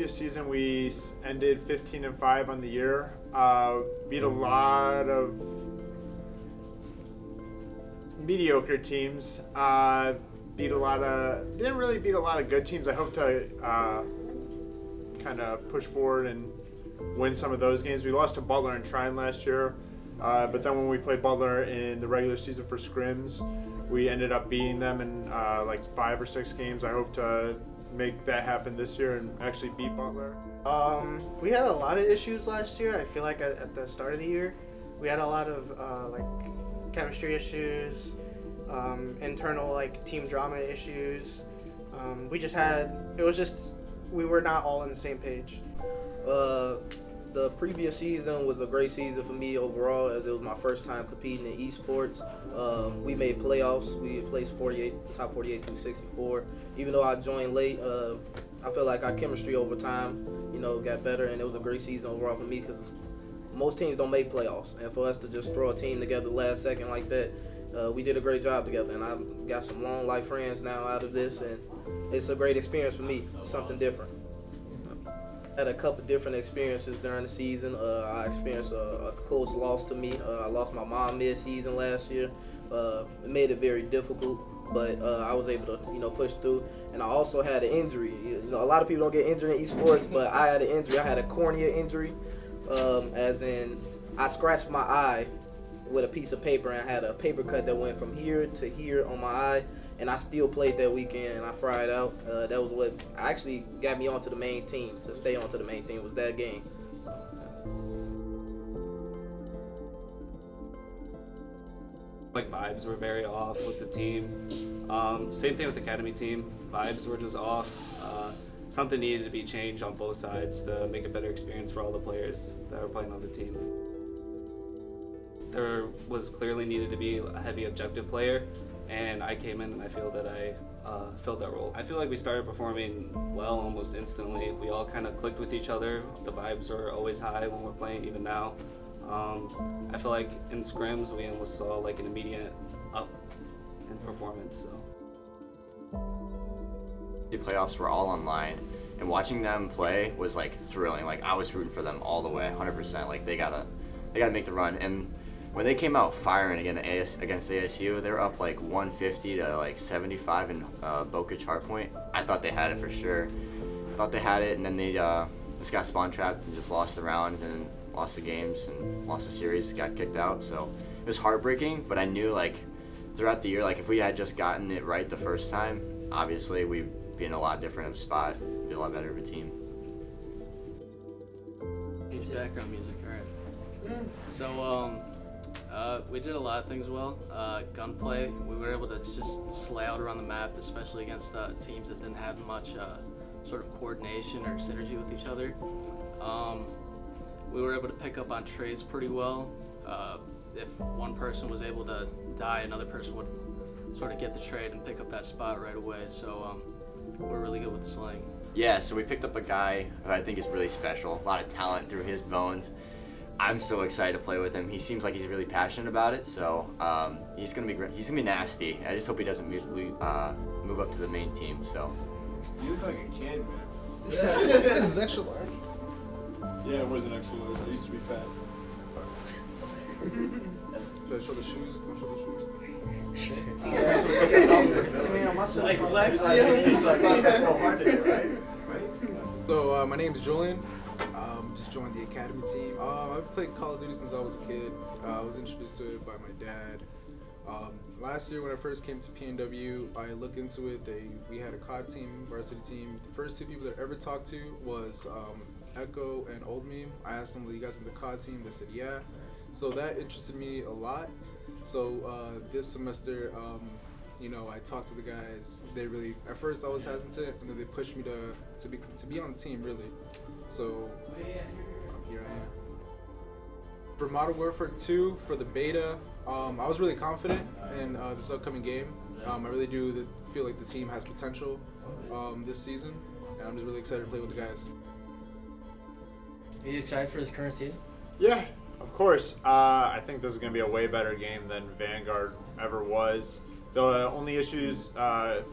previous season, we ended 15-5 on the year. Beat a lot of mediocre teams. Didn't really beat a lot of good teams. I hope to kind of push forward and win some of those games. We lost to Butler and Trine last year, but then when we played Butler in the regular season for scrims, we ended up beating them in like 5 or 6 games. I hope to make that happen this year and actually beat Butler. We had a lot of issues last year. I feel like at the start of the year, we had a lot of like chemistry issues, internal like team drama issues. We were not all on the same page. The previous season was a great season for me overall, as it was my first time competing in esports. We made playoffs. We placed top 48 through 64. Even though I joined late, I feel like our chemistry over time, got better, and it was a great season overall for me because most teams don't make playoffs, and for us to just throw a team together last second like that, we did a great job together, and I've got some long life friends now out of this, and it's a great experience for me, something different. I had a couple different experiences during the season. I experienced a close loss to me. I lost my mom mid-season last year. It made it very difficult, but I was able to, push through. And I also had an injury. A lot of people don't get injured in esports, but I had an injury. I had a cornea injury, as in I scratched my eye with a piece of paper, and I had a paper cut that went from here to here on my eye, and I still played that weekend, and I fried out. That was what actually got me onto the main team, to stay onto the main team, was that game. Like vibes were very off with the team. Same thing with the academy team. Vibes were just off. Something needed to be changed on both sides to make a better experience for all the players that were playing on the team. There was clearly needed to be a heavy objective player, and I came in and I feel that I filled that role. I feel like we started performing well almost instantly. We all kind of clicked with each other. The vibes are always high when we're playing, even now. I feel like in scrims we almost saw like an immediate up in performance. So the playoffs were all online, and watching them play was like thrilling. Like I was rooting for them all the way, 100%. Like they gotta make the run. And when they came out firing against ASU, they were up like 150 to like 75 in Bokeh Hardpoint. I thought they had it for sure. I thought they had it, and then they just got spawn trapped and just lost the round and lost the games and lost the series, got kicked out. So it was heartbreaking, but I knew like throughout the year, like if we had just gotten it right the first time, obviously we'd be in a lot different of a spot, be a lot better of a team. It's background music, alright. So we did a lot of things well. Gunplay, we were able to just slay out around the map, especially against teams that didn't have much sort of coordination or synergy with each other. We were able to pick up on trades pretty well. If one person was able to die, another person would sort of get the trade and pick up that spot right away. So we're really good with slaying. Yeah, so we picked up a guy who I think is really special. A lot of talent through his bones. I'm so excited to play with him. He seems like he's really passionate about it, so he's gonna be great. He's gonna be nasty. I just hope he doesn't move up to the main team. So. You look like a kid, man. This is extra large. Yeah, it was an extra large. I used to be fat. Should I show the shoes? Don't show the shoes. Like flex. So my name is Julian. Just joined the academy team. I've played Call of Duty since I was a kid. I was introduced to it by my dad. Last year when I first came to PNW, I looked into it. We had a COD team, varsity team. The first 2 people that I ever talked to was Echo and Old Meme. I asked them, "Are you guys in the COD team?" They said, "Yeah." So that interested me a lot. So this semester, I talked to the guys. They really, at first I was hesitant, and then they pushed me to be on the team, really. So here I am. For Modern Warfare 2, for the beta, I was really confident in this upcoming game. I really do feel like the team has potential this season, and I'm just really excited to play with the guys. Are you excited for this current season? Yeah, of course. I think this is going to be a way better game than Vanguard ever was. The only issues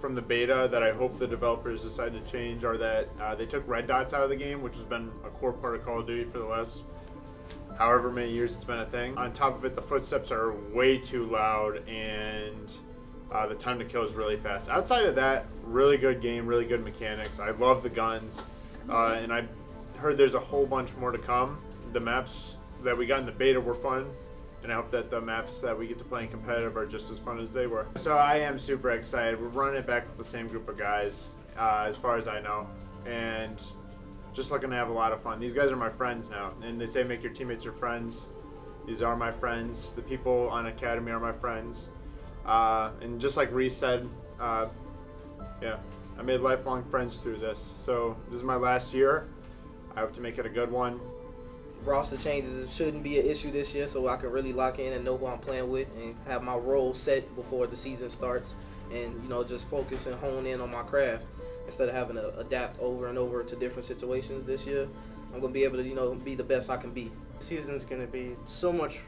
from the beta that I hope the developers decide to change are that they took red dots out of the game, which has been a core part of Call of Duty for the last however many years it's been a thing. On top of it, the footsteps are way too loud, and the time to kill is really fast. Outside of that, really good game, really good mechanics. I love the guns, and I heard there's a whole bunch more to come. The maps that we got in the beta were fun, and I hope that the maps that we get to play in competitive are just as fun as they were. So I am super excited. We're running it back with the same group of guys, as far as I know, and just looking to have a lot of fun. These guys are my friends now, and they say make your teammates your friends. These are my friends. The people on Academy are my friends. And just like Reese said, yeah, I made lifelong friends through this. So this is my last year. I hope to make it a good one. Roster changes shouldn't be an issue this year, so I can really lock in and know who I'm playing with and have my role set before the season starts, and just focus and hone in on my craft instead of having to adapt over and over to different situations this year. I'm gonna be able to be the best I can be. Season's gonna be so much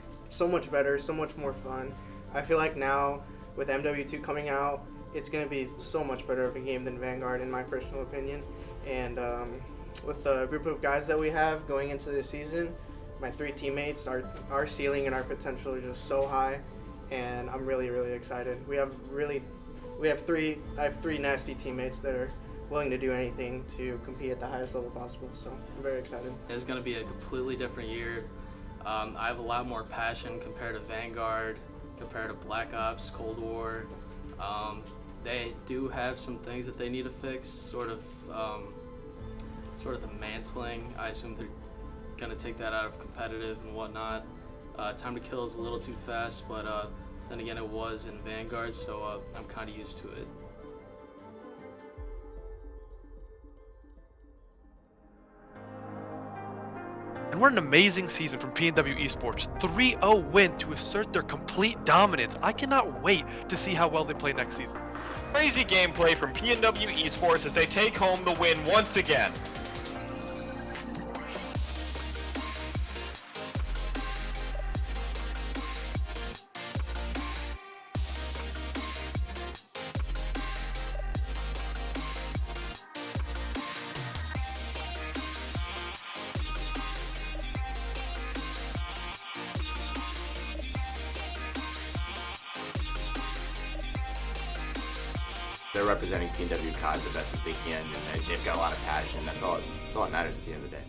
better, so much more fun. I feel like now with MW2 coming out, it's gonna be so much better of a game than Vanguard, in my personal opinion. And with the group of guys that we have going into the season, my 3 teammates, our ceiling and our potential is just so high, and I'm really, really excited. I have 3 nasty teammates that are willing to do anything to compete at the highest level possible, so I'm very excited. It's going to be a completely different year. I have a lot more passion compared to Vanguard, compared to Black Ops, Cold War. They do have some things that they need to fix, sort of the mantling. I assume they're going to take that out of competitive and whatnot. Time to kill is a little too fast, but then again, it was in Vanguard, so I'm kind of used to it. And what an amazing season from PNW Esports. 3-0 win to assert their complete dominance. I cannot wait to see how well they play next season. Crazy gameplay from PNW Esports as they take home the win once again. They're representing PNW COD the best as they can, and they've got a lot of passion. That's all that matters at the end of the day.